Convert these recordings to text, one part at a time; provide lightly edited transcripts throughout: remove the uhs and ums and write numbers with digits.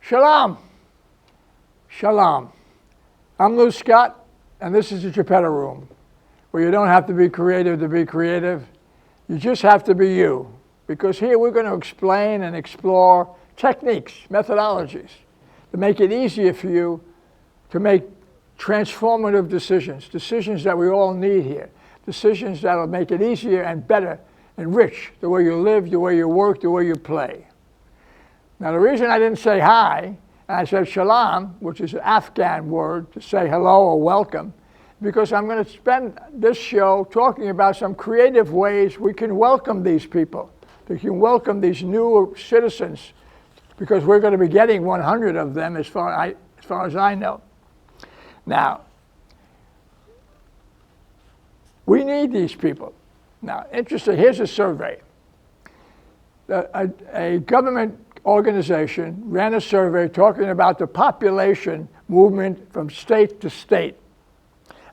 Shalom. Shalom. I'm Lou Scott, and this is the Geppetto Room, where you don't have to be creative to be creative. You just have to be you. Because here we're going to explain and explore techniques, methodologies, to make it easier for you to make transformative decisions, decisions that we all need here, decisions that will make it easier and better and rich, the way you live, the way you work, the way you play. Now, the reason I didn't say hi, and I said shalom, which is an Afghan word to say hello or welcome, because I'm going to spend this show talking about some creative ways we can welcome these people. We can welcome these new citizens, because we're going to be getting 100 of them as far as I know. Now, we need these people. Now, interesting, here's a survey. A government organization ran a survey talking about the population movement from state to state.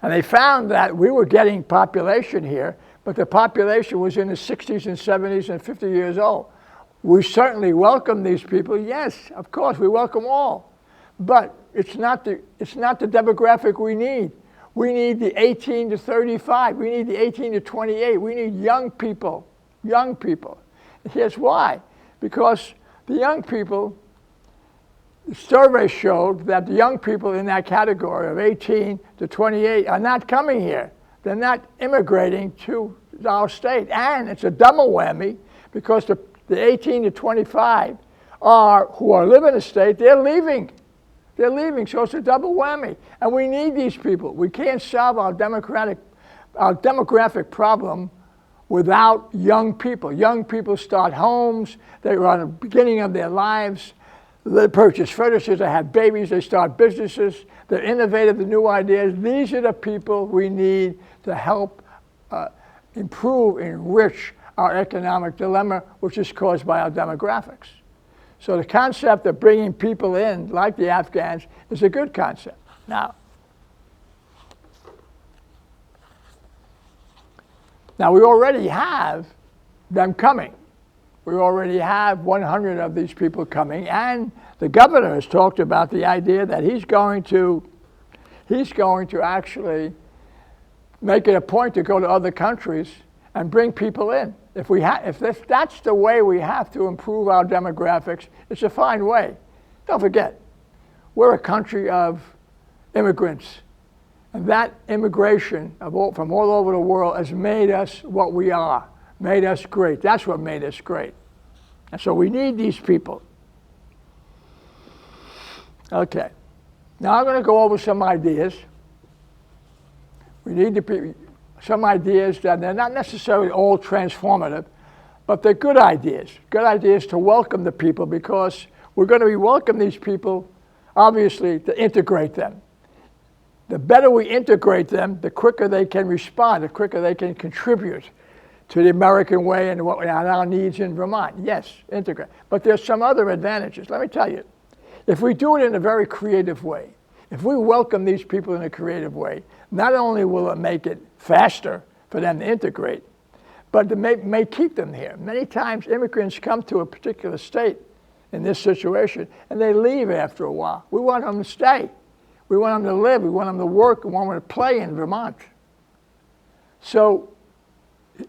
And they found that we were getting population here, but the population was in the 60s and 70s and 50 years old. We certainly welcome these people. Yes, of course, we welcome all. But it's not the demographic we need. We need the 18 to 35. We need the 18 to 28. We need young people, young people. Here's why. Because the young people, the survey showed that the young people in that category of 18 to 28 are not coming here. They're not immigrating to our state. And it's a double whammy, because the 18 to 25 who are living in the state, they're leaving. They're leaving, so it's a double whammy. And we need these people. We can't solve our demographic problem without young people. Young people start homes, they're on the beginning of their lives, they purchase furniture, they have babies, they start businesses, they're innovative, the new ideas. These are the people we need to help improve, enrich our economic dilemma, which is caused by our demographics. So the concept of bringing people in, like the Afghans, is a good concept. Now we already have them coming. We already have 100 of these people coming, and the governor has talked about the idea that he's going to actually make it a point to go to other countries and bring people in. If that's the way we have to improve our demographics, it's a fine way. Don't forget, we're a country of immigrants. And that immigration from all over the world has made us what we are, made us great. That's what made us great. And so we need these people. Okay. Now I'm going to go over some ideas. We need some ideas that they're not necessarily all transformative, but they're good ideas. Good ideas to welcome the people, because we're going to welcome these people, obviously, to integrate them. The better we integrate them, the quicker they can respond, the quicker they can contribute to the American way and our needs in Vermont. Yes, integrate. But there's some other advantages. Let me tell you, if we do it in a very creative way, if we welcome these people in a creative way, not only will it make it faster for them to integrate, but it may keep them here. Many times immigrants come to a particular state in this situation, and they leave after a while. We want them to stay. We want them to live, we want them to work, we want them to play in Vermont. So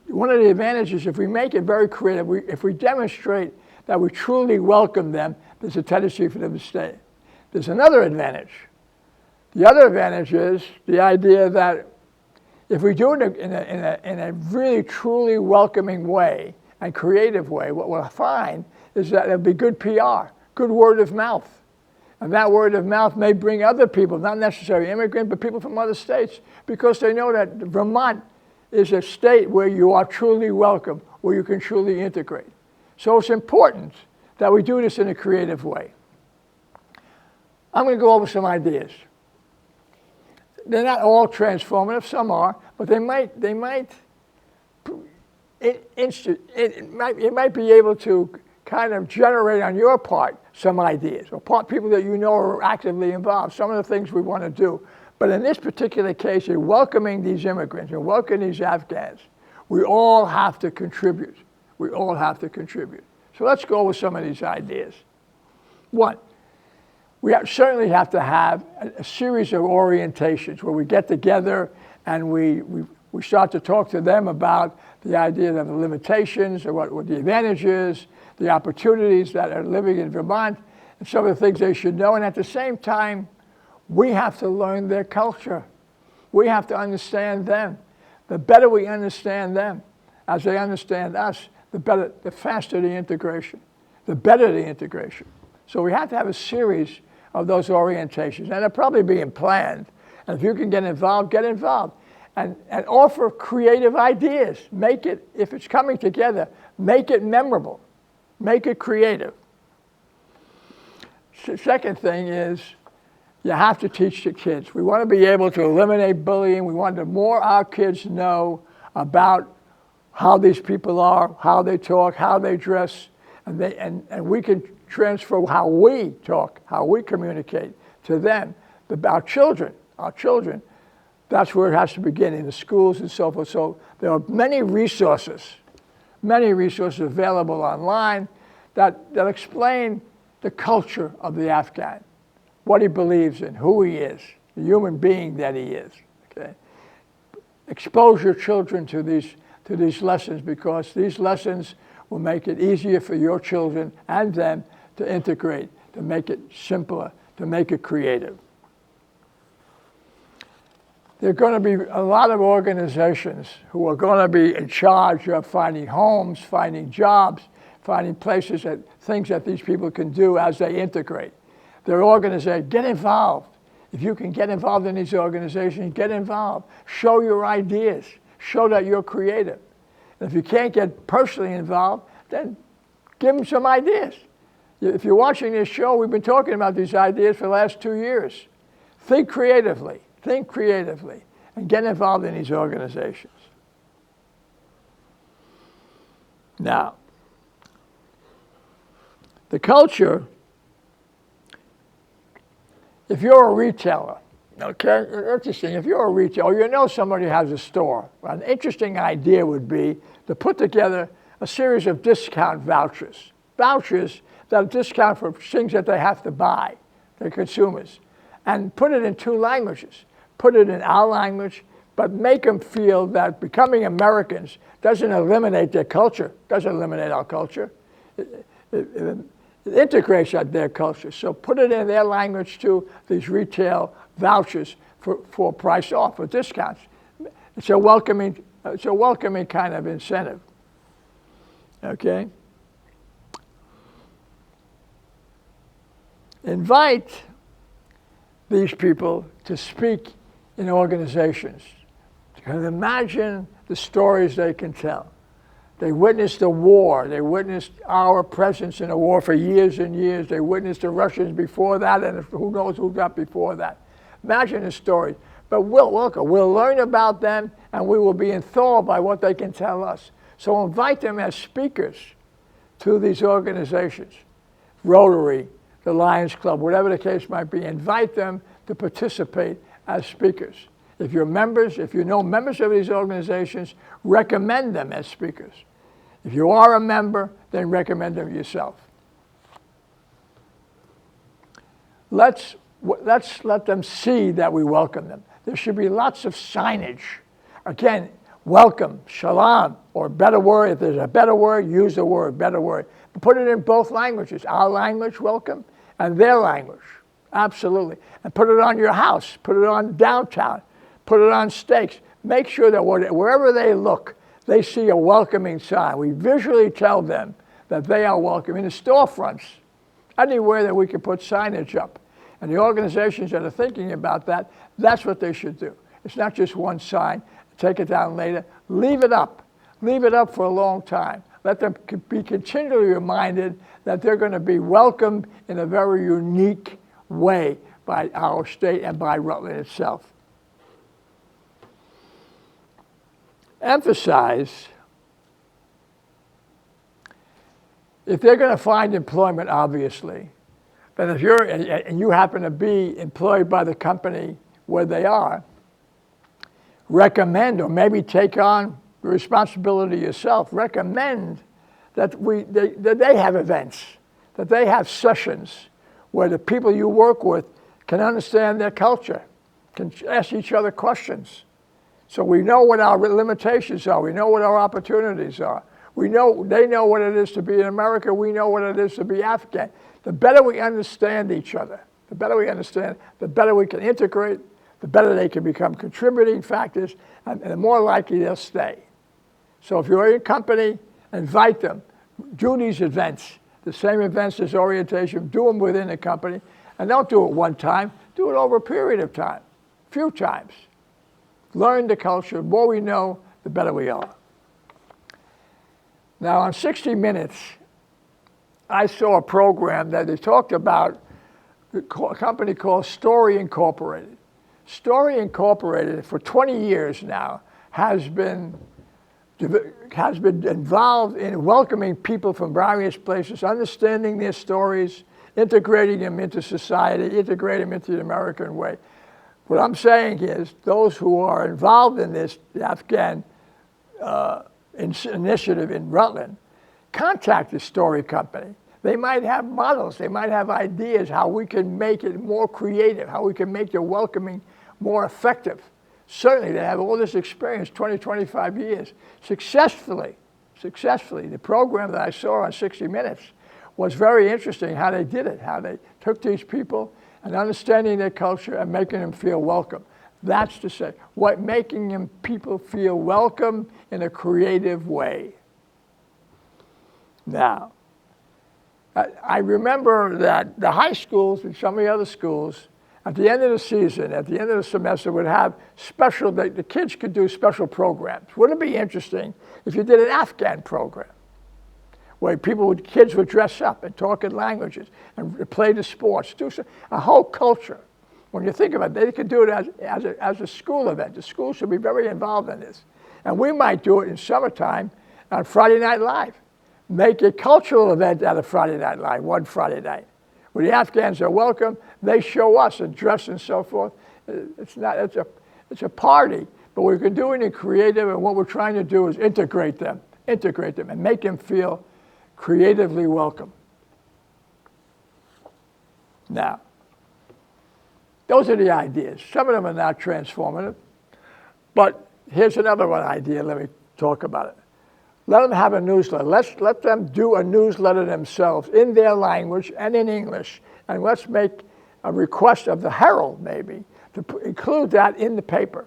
one of the advantages, if we make it very creative, if we demonstrate that we truly welcome them, there's a tendency for them to stay. There's another advantage. The other advantage is the idea that if we do it in a really truly welcoming way and creative way, what we'll find is that it'll be good PR, good word of mouth. And that word of mouth may bring other people, not necessarily immigrants, but people from other states, because they know that Vermont is a state where you are truly welcome, where you can truly integrate. So it's important that we do this in a creative way. I'm going to go over some ideas. They're not all transformative, some are, but it might be able to kind of generate on your part some ideas, or people that you know are actively involved, some of the things we want to do. But in this particular case, in welcoming these immigrants and welcoming these Afghans, we all have to contribute. We all have to contribute. So let's go with some of these ideas. One, certainly have to have a series of orientations where we get together and we start to talk to them about the idea of the limitations, or what the advantages, the opportunities that are living in Vermont, and some of the things they should know. And at the same time, we have to learn their culture. We have to understand them. The better we understand them, as they understand us, the faster the integration, the better the integration. So we have to have a series of those orientations, and they're probably being planned. And if you can get involved, get involved. And offer creative ideas. Make it, if it's coming together, make it memorable. Make it creative. Second thing is, you have to teach the kids. We want to be able to eliminate bullying. We want the more our kids know about how these people are, how they talk, how they dress, and we can transfer how we talk, how we communicate to them. Our children, that's where it has to begin, in the schools and so forth. So there are many resources available online that explain the culture of the Afghan, what he believes in, who he is, the human being that he is. Okay? Expose your children to these lessons, because these lessons will make it easier for your children and them to integrate, to make it simpler, to make it creative. There are going to be a lot of organizations who are going to be in charge of finding homes, finding jobs, finding places, things that these people can do as they integrate. Their organizations, get involved. If you can get involved in these organizations, get involved. Show your ideas. Show that you're creative. And if you can't get personally involved, then give them some ideas. If you're watching this show, we've been talking about these ideas for the last 2 years. Think creatively, and get involved in these organizations. Now, the culture, if you're a retailer, okay, interesting, if you're a retailer, or you know somebody who has a store, an interesting idea would be to put together a series of discount vouchers that discount for things that they have to buy, the consumers, and put it in 2 languages. Put it in our language, but make them feel that becoming Americans doesn't eliminate their culture, doesn't eliminate our culture. It integrates their culture. So put it in their language too, these retail vouchers for price off, for discounts. It's a welcoming kind of incentive. Okay? Invite these people to speak in organizations. You can imagine the stories they can tell. They witnessed the war. They witnessed our presence in a war for years and years. They witnessed the Russians before that, and who knows who got before that. Imagine the stories. But we'll learn about them, and we will be enthralled by what they can tell us. So invite them as speakers to these organizations. Rotary, the Lions Club, whatever the case might be. Invite them to participate as speakers. If you're members, if you know members of these organizations, recommend them as speakers. If you are a member, then recommend them yourself. Let's let them see that we welcome them. There should be lots of signage. Again, welcome, shalom, or better word. If there's a better word, use the word, better word. Put it in both languages. Our language, welcome, and their language. Absolutely. And put it on your house. Put it on downtown. Put it on stakes. Make sure that wherever they look, they see a welcoming sign. We visually tell them that they are welcome. In the storefronts, anywhere that we can put signage up. And the organizations that are thinking about that, that's what they should do. It's not just one sign, take it down later. Leave it up. Leave it up for a long time. Let them be continually reminded that they're going to be welcomed in a very unique way by our state and by Rutland itself. Emphasize, if they're going to find employment, obviously, then if you're, and you happen to be employed by the company where they are, recommend, or maybe take on the responsibility yourself, recommend that they have events, that they have sessions where the people you work with can understand their culture, can ask each other questions. So we know what our limitations are. We know what our opportunities are. We know they know what it is to be in America. We know what it is to be Afghan. The better we understand each other, the better we understand, the better we can integrate, the better they can become contributing factors, and the more likely they'll stay. So if you're in a company, invite them. Do these events, the same events as orientation, do them within the company, and don't do it one time. Do it over a period of time, a few times. Learn the culture. The more we know, the better we are. Now, on 60 Minutes, I saw a program that they talked about a company called Story Incorporated. Story Incorporated, for 20 years now, has been involved in welcoming people from various places, understanding their stories, integrating them into society, integrating them into the American way. What I'm saying is those who are involved in this, the Afghan initiative in Rutland, contact the Story Company. They might have models, they might have ideas how we can make it more creative, how we can make the welcoming more effective. Certainly they have all this experience, 20, 25 years, successfully. The program that I saw on 60 Minutes was very interesting, how they did it, how they took these people and understanding their culture and making them feel welcome. That's to say, making them people feel welcome in a creative way. Now, I remember that the high schools and some of the other schools, at the end of the season, at the end of the semester, would have special, the kids could do special programs. Wouldn't it be interesting if you did an Afghan program where kids would dress up and talk in languages and play the sports, do a whole culture. When you think about it, they could do it as a school event. The school should be very involved in this. And we might do it in summertime on Friday Night Live. Make a cultural event out of Friday Night Live, one Friday night. Where the Afghans are welcome, they show us and dress and so forth. It's a party, but we can do it in creative, and what we're trying to do is integrate them and make them feel creatively welcome. Now, those are the ideas. Some of them are not transformative, but here's another one idea. Let me talk about it. Let them have a newsletter. Let them do a newsletter themselves in their language and in English, and let's make a request of the Herald, maybe, to include that in the paper.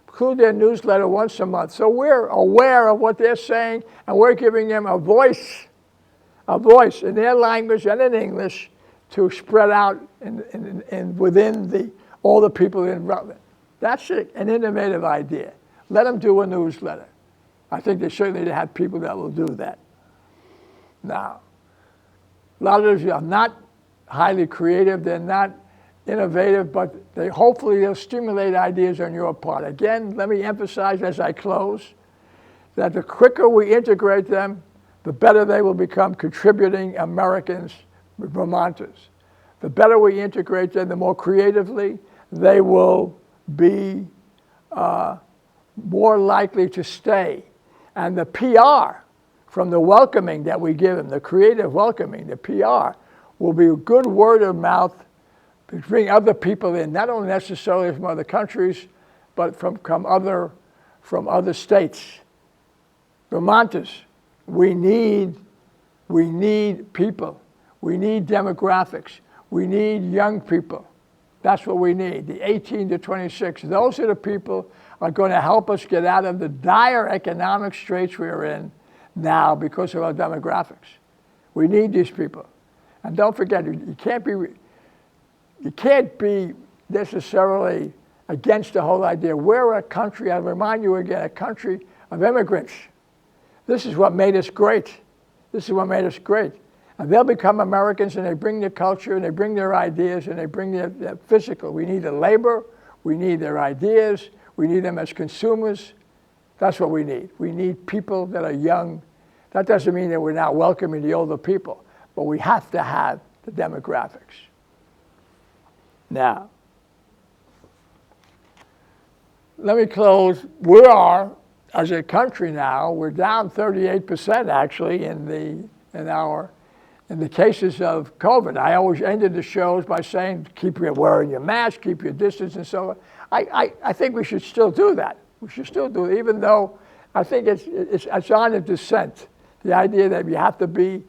Include their newsletter once a month. So we're aware of what they're saying, and we're giving them a voice in their language and in English to spread out within all the people in Rutland. That's an innovative idea. Let them do a newsletter. I think they certainly have people that will do that. Now, a lot of those are not highly creative, they're not innovative, but hopefully they'll stimulate ideas on your part. Again, let me emphasize as I close that the quicker we integrate them, the better they will become contributing Americans, Vermonters. The better we integrate them, the more creatively they will be more likely to stay. And the PR from the welcoming that we give them, the creative welcoming, the PR, will be a good word of mouth to bring other people in, not only necessarily from other countries, but from other states. Vermonters, we need people. We need demographics. We need young people. That's what we need, the 18 to 26. Those are the people are going to help us get out of the dire economic straits we're in now because of our demographics. We need these people. And don't forget, you can't be necessarily against the whole idea. We're a country, I'll remind you again, a country of immigrants. This is what made us great. And they'll become Americans, and they bring their culture, and they bring their ideas, and they bring their physical. We need the labor, we need their ideas, we need them as consumers. That's what we need. We need people that are young. That doesn't mean that we're not welcoming the older people, but we have to have the demographics. Now, let me close. We are, as a country now, we're down 38% actually in our In the cases of COVID, I always ended the shows by saying, keep wearing your mask, keep your distance and so on. I think we should still do that. We should still do it, even though I think it's on the descent. The idea that you have to be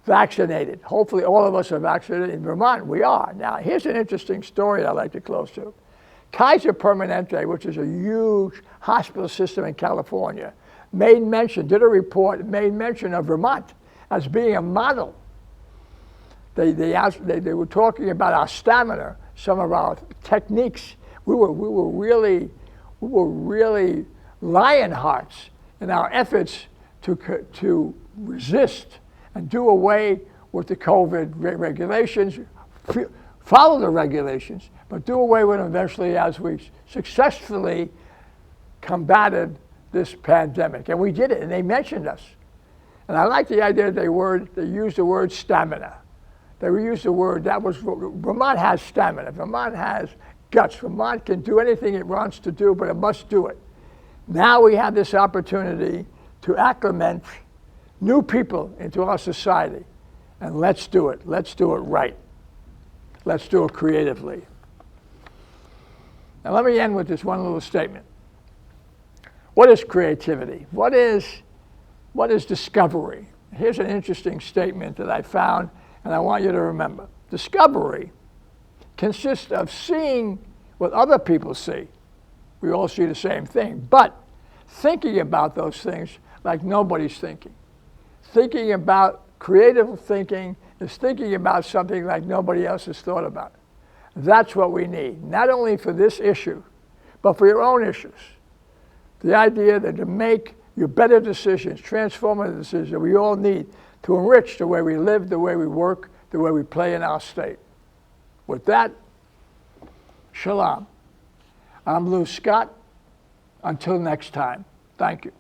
vaccinated. Hopefully all of us are vaccinated. In Vermont, we are. Now, here's an interesting story I'd like to close to. Kaiser Permanente, which is a huge hospital system in California, did a report, made mention of Vermont as being a model. They were talking about our stamina, some of our techniques. We were really lion hearts in our efforts to resist and do away with the COVID regulations, follow the regulations, but do away with them eventually as we successfully combated this pandemic. And we did it, and they mentioned us. And I like the idea that they used the word stamina. They used the word, Vermont has stamina. Vermont has guts. Vermont can do anything it wants to do, but it must do it. Now we have this opportunity to acclimate new people into our society. And let's do it. Let's do it right. Let's do it creatively. Now let me end with this one little statement. What is creativity? What is discovery? Here's an interesting statement that I found, and I want you to remember. Discovery consists of seeing what other people see. We all see the same thing, but thinking about those things like nobody's thinking. Thinking about creative thinking is thinking about something like nobody else has thought about. That's what we need, not only for this issue, but for your own issues. The idea that to make your better decisions, transformative decisions that we all need to enrich the way we live, the way we work, the way we play in our state. With that, shalom. I'm Lou Scott. Until next time, thank you.